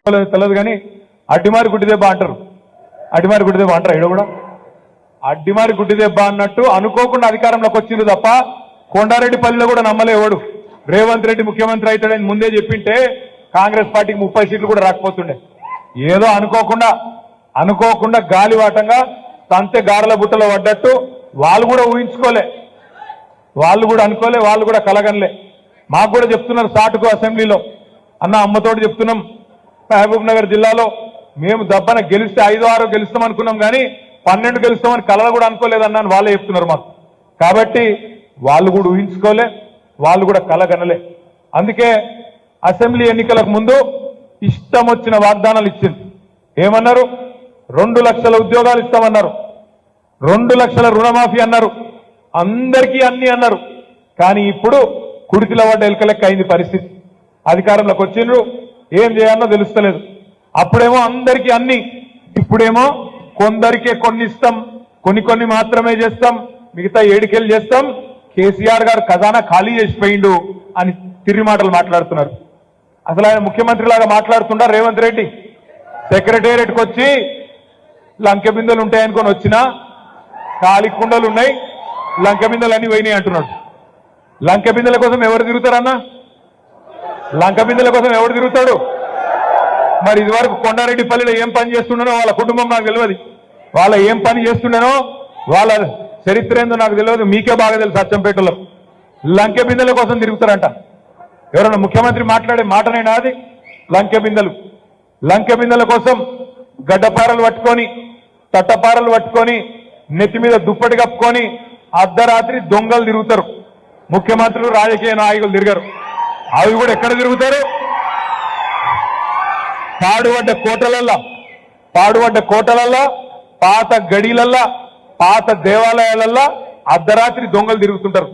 తెలియదు కానీ అడ్డిమారి గుడ్డి దెబ్బ అంటారు. అడ్డిమారి గుడ్డి దెబ్బ అంటారు. ఇక్కడ కూడా అడ్డిమారి గుడ్డి దెబ్బ అన్నట్టు అనుకోకుండా అధికారంలోకి వచ్చింది తప్ప కొండారెడ్డిపల్లిలో కూడా నమ్మలేవాడు. రేవంత్ రెడ్డి ముఖ్యమంత్రి అవుతాడని ముందే చెప్పింటే కాంగ్రెస్ పార్టీకి 30 సీట్లు కూడా రాకపోతుండే. ఏదో అనుకోకుండా గాలివాటంగా తంతె గారెల బుట్టలో పడ్డట్టు వాళ్ళు కూడా ఊహించుకోలే, వాళ్ళు కూడా అనుకోలే, వాళ్ళు కూడా కలగనలే. మాకు కూడా చెప్తున్నారు సాటుకు అసెంబ్లీలో, అన్న అమ్మతోటి చెప్తున్నాం, మహబూబ్ నగర్ జిల్లాలో మేము దబ్బన గెలిస్తే 5-6 గెలుస్తాం అనుకున్నాం కానీ 12 గెలుస్తామని కలలు కూడా అనుకోలేదన్నాను వాళ్ళే చెప్తున్నారు మాకు. కాబట్టి వాళ్ళు కూడా ఊహించుకోలే, వాళ్ళు కూడా కలగనలే. అందుకే అసెంబ్లీ ఎన్నికలకు ముందు ఇష్టం వచ్చిన వాగ్దానాలు ఇచ్చింది. ఏమన్నారు? 2 లక్షల ఉద్యోగాలు ఇస్తామన్నారు, 2 లక్షల రుణమాఫీ అన్నారు, అందరికీ అన్ని అన్నారు. కానీ ఇప్పుడు కుడితిలో పడ్డ ఎలకలెక్క అయింది పరిస్థితి. అధికారంలోకి వచ్చిండ్రు, ఏం చేయాలో తెలుస్తలేదు. అప్పుడేమో అందరికీ అన్ని, ఇప్పుడేమో కొందరికే కొన్ని ఇస్తాం, కొన్ని మాత్రమే చేస్తాం, మిగతా 7 చేస్తాం, కేసీఆర్ గారు ఖజానా ఖాళీ చేసిపోయిండు అని తిరిగి మాటలు మాట్లాడుతున్నారు. అసలు ఆయన ముఖ్యమంత్రి లాగా మాట్లాడుతుంటారు రేవంత్ రెడ్డి. సెక్రటేరియట్కి వచ్చి లంకె బిందెలు ఉంటాయనుకొని వచ్చినా ఖాళీ కుండలు ఉన్నాయి, లంకె బిందెలు అన్ని పోయినాయి అంటున్నాడు. లంకె బిందెల కోసం ఎవరు తిరుగుతారన్నా? లంకె బిందెల కోసం ఎవరు తిరుగుతాడు? మరి ఇదివరకు కొండారెడ్డిపల్లిలో ఏం పని చేస్తుండేనో వాళ్ళ కుటుంబం నాకు తెలియదు, వాళ్ళ ఏం పని చేస్తుండేనో వాళ్ళ చరిత్ర ఏందో నాకు తెలియదు, మీకే బాగా తెలుసు. అచ్చంపేటలో లంకె బిందెల కోసం తిరుగుతారంట. ఎవరన్నా ముఖ్యమంత్రి మాట్లాడే మాటనేనా అది? లంకె బిందెల కోసం గడ్డపారలు పట్టుకొని, తట్టపారలు పట్టుకొని, నెత్తి మీద దుప్పటి కప్పుకొని అర్ధరాత్రి దొంగలు తిరుగుతారు. ముఖ్యమంత్రులు, రాజకీయ నాయకులు తిరగరు. అవి కూడా ఎక్కడ తిరుగుతారు? పాడుపడ్డ కోటలల్లా, పాత గడిలల్లా, పాత దేవాలయాలల్లా అర్ధరాత్రి దొంగలు తిరుగుతుంటారు.